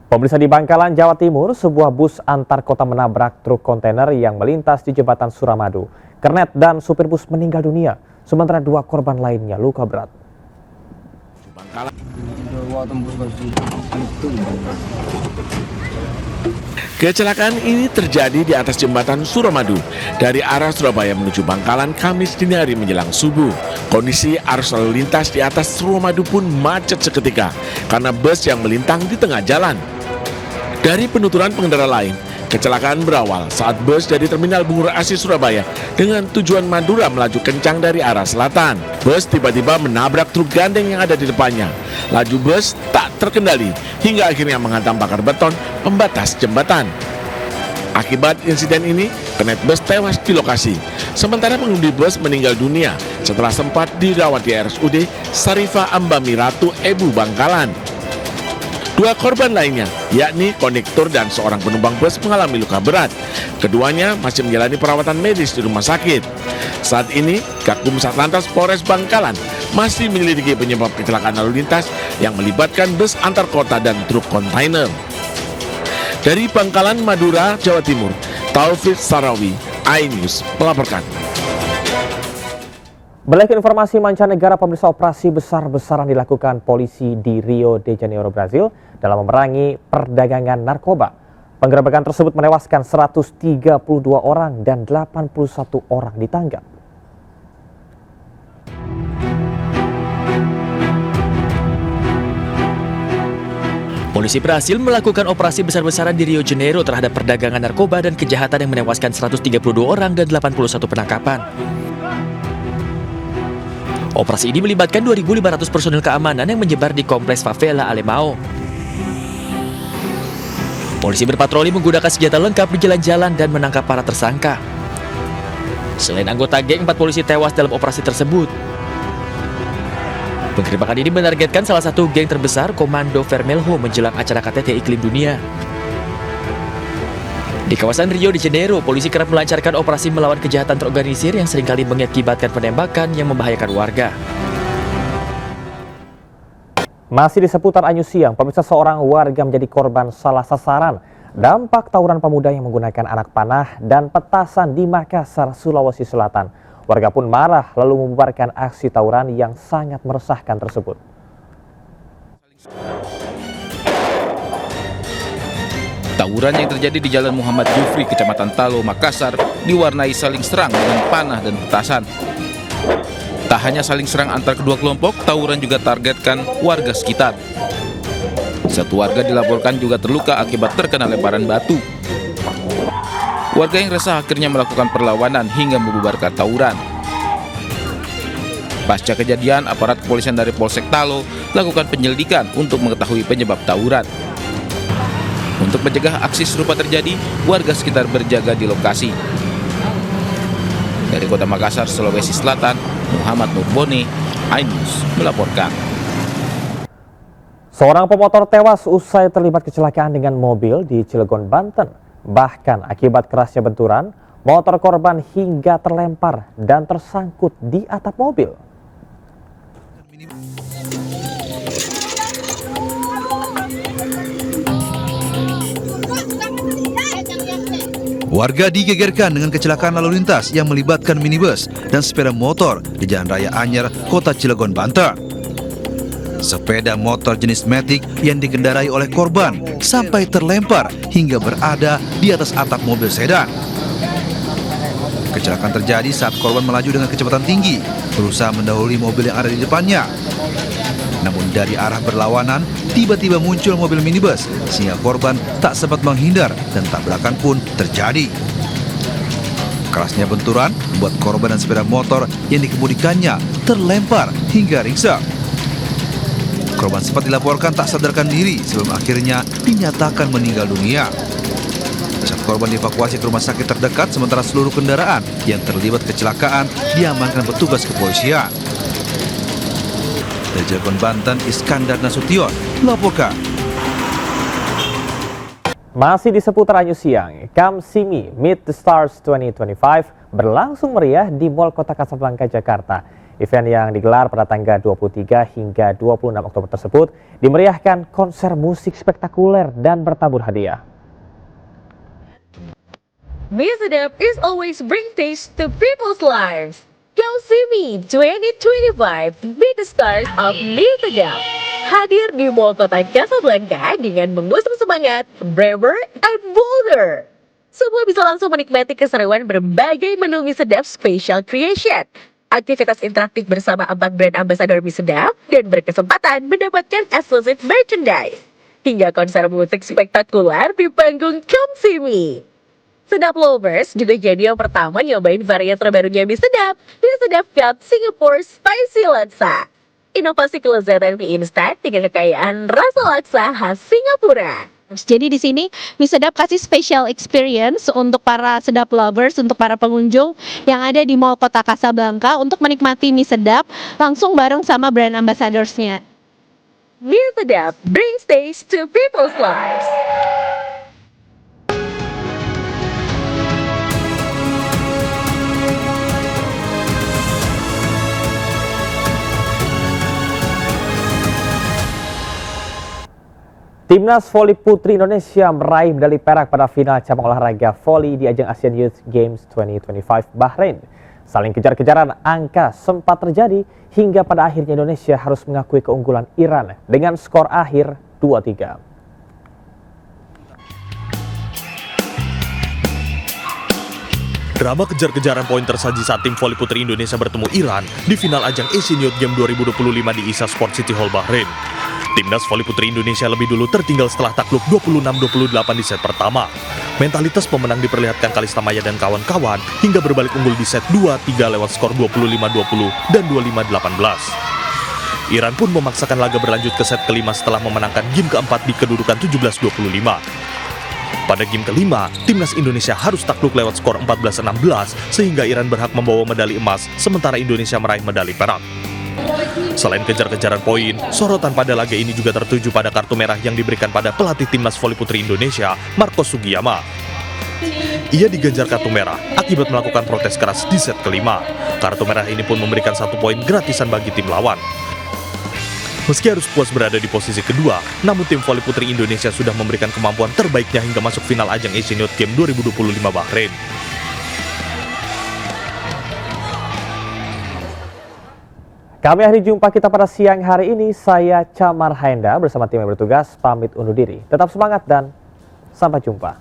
Pemirsa, di Bangkalan, Jawa Timur, sebuah bus antar kota menabrak truk kontainer yang melintas di jembatan Suramadu. Kernet dan supir bus meninggal dunia, sementara 2 korban lainnya luka berat. Kecelakaan ini terjadi di atas jembatan Suramadu dari arah Surabaya menuju Bangkalan Kamis dini hari menjelang subuh. Kondisi arus lalu lintas di atas Suramadu pun macet seketika karena bus yang melintang di tengah jalan. Dari penuturan pengendara lain, kecelakaan berawal saat bus dari Terminal Bungur Asi Surabaya dengan tujuan Madura melaju kencang dari arah selatan. Bus tiba-tiba menabrak truk gandeng yang ada di depannya. Laju bus tak terkendali hingga akhirnya menghantam pagar beton pembatas jembatan. Akibat insiden ini, kernet bus tewas di lokasi. Sementara pengemudi bus meninggal dunia setelah sempat dirawat di RSUD Sarifah Ambami Ratu Ebu Bangkalan. 2 korban lainnya, yakni kondektur dan seorang penumpang bus mengalami luka berat. Keduanya masih menjalani perawatan medis di rumah sakit. Saat ini, Gakum Satlantas Polres Bangkalan masih menyelidiki penyebab kecelakaan lalu lintas yang melibatkan bus antar kota dan truk kontainer. Dari Bangkalan, Madura, Jawa Timur, Taufik Sarawi, iNews melaporkan. Beralih ke informasi mancanegara, pemirsa, operasi besar-besaran dilakukan polisi di Rio de Janeiro, Brazil dalam memerangi perdagangan narkoba. Penggerebekan tersebut menewaskan 132 orang dan 81 orang ditangkap. Polisi berhasil melakukan operasi besar-besaran di Rio de Janeiro terhadap perdagangan narkoba dan kejahatan yang menewaskan 132 orang dan 81 penangkapan. Operasi ini melibatkan 2.500 personil keamanan yang menyebar di kompleks favela Alemão. Polisi berpatroli menggunakan senjata lengkap di jalan-jalan dan menangkap para tersangka. Selain anggota geng, 4 polisi tewas dalam operasi tersebut. Penggerebekan ini menargetkan salah satu geng terbesar, Komando Vermelho, menjelang acara KTT Iklim Dunia. Di kawasan Rio de Janeiro, polisi kerap melancarkan operasi melawan kejahatan terorganisir yang seringkali mengakibatkan penembakan yang membahayakan warga. Masih di seputar Anyu Siang, pemirsa, seorang warga menjadi korban salah sasaran dampak tawuran pemuda yang menggunakan anak panah dan petasan di Makassar, Sulawesi Selatan. Warga pun marah lalu membubarkan aksi tawuran yang sangat meresahkan tersebut. Tawuran yang terjadi di Jalan Muhammad Jufri, Kecamatan Talo, Makassar, diwarnai saling serang dengan panah dan petasan. Tak hanya saling serang antar kedua kelompok, tawuran juga targetkan warga sekitar. 1 warga dilaporkan juga terluka akibat terkena lemparan batu. Warga yang resah akhirnya melakukan perlawanan hingga membubarkan tawuran. Pasca kejadian, aparat kepolisian dari Polsek Talo lakukan penyelidikan untuk mengetahui penyebab tawuran. Untuk mencegah aksi serupa terjadi, warga sekitar berjaga di lokasi. Dari Kota Makassar, Sulawesi Selatan, Muhammad Nurboni, iNews melaporkan. Seorang pemotor tewas usai terlibat kecelakaan dengan mobil di Cilegon, Banten. Bahkan akibat kerasnya benturan, motor korban hingga terlempar dan tersangkut di atap mobil. Warga digegerkan dengan kecelakaan lalu lintas yang melibatkan minibus dan sepeda motor di Jalan Raya Anyer, Kota Cilegon, Banten. Sepeda motor jenis Matic yang dikendarai oleh korban sampai terlempar hingga berada di atas atap mobil sedan. Kecelakaan terjadi saat korban melaju dengan kecepatan tinggi, berusaha mendahului mobil yang ada di depannya. Namun dari arah berlawanan, tiba-tiba muncul mobil minibus sehingga korban tak sempat menghindar dan tabrakan pun terjadi. Kerasnya benturan membuat korban dan sepeda motor yang dikemudikannya terlempar hingga ringsek. Korban sempat dilaporkan tak sadarkan diri sebelum akhirnya dinyatakan meninggal dunia. Saat korban dievakuasi ke rumah sakit terdekat, sementara seluruh kendaraan yang terlibat kecelakaan diamankan petugas kepolisian. Dari Cilegon, Banten, Iskandar Nasution melaporkan. Masih di seputar Anyu Siang, Come See Me Meet the Stars 2025 berlangsung meriah di Mall Kota Kasablanka, Jakarta. Event yang digelar pada tanggal 23 hingga 26 Oktober tersebut dimeriahkan konser musik spektakuler dan bertabur hadiah. Mie Sedap is always bring taste to people's lives. Come see me 2025, be the stars of Mie Sedap. Hadir di Mall Kota Casablanca dengan mengusung semangat braver and bolder. Semua bisa langsung menikmati keseruan berbagai menu Mie Sedap Special Creation. Aktivitas interaktif bersama 4 brand ambassador Mie Sedap dan berkesempatan mendapatkan exclusive merchandise. Hingga konser musik spektakuler di panggung Come See Me. Sedap Lovers juga jadi yang pertama nyobain varian terbarunya Mie Sedap, Mie Sedap Cut Singapore Spicy Laksa. Inovasi kelezatan mie instan dengan kekayaan rasa laksa khas Singapura. Jadi di sini Mie Sedap kasih special experience untuk para sedap lovers, untuk para pengunjung yang ada di Mall Kota Casablanca untuk menikmati Mie Sedap langsung bareng sama brand ambassadors-nya. Mie Sedap brings taste to people's lives. Timnas voli putri Indonesia meraih medali perak pada final cabang olahraga voli di ajang Asian Youth Games 2025 Bahrain. Saling kejar-kejaran angka sempat terjadi hingga pada akhirnya Indonesia harus mengakui keunggulan Iran dengan skor akhir 2-3. Drama kejar-kejaran poin tersaji saat tim voli putri Indonesia bertemu Iran di final ajang Asian Youth Games 2025 di ISA Sport City Hall Bahrain. Timnas voli putri Indonesia lebih dulu tertinggal setelah takluk 26-28 di set pertama. Mentalitas pemenang diperlihatkan Kalista Maya dan kawan-kawan hingga berbalik unggul di set 2-3 lewat skor 25-20 dan 25-18. Iran pun memaksakan laga berlanjut ke set kelima setelah memenangkan game keempat di kedudukan 17-25. Pada game kelima, timnas Indonesia harus takluk lewat skor 14-16 sehingga Iran berhak membawa medali emas sementara Indonesia meraih medali perak. Selain kejar-kejaran poin, sorotan pada laga ini juga tertuju pada kartu merah yang diberikan pada pelatih timnas voli putri Indonesia, Marcos Sugiyama. Ia diganjar kartu merah akibat melakukan protes keras di set kelima. Kartu merah ini pun memberikan 1 poin gratisan bagi tim lawan. Meski harus puas berada di posisi kedua, namun tim voli putri Indonesia sudah memberikan kemampuan terbaiknya hingga masuk final ajang Asian Youth Games 2025 Bahrain. Kami akhiri jumpa kita pada siang hari ini. Saya Camar Haenda bersama tim yang bertugas pamit undur diri. Tetap semangat dan sampai jumpa.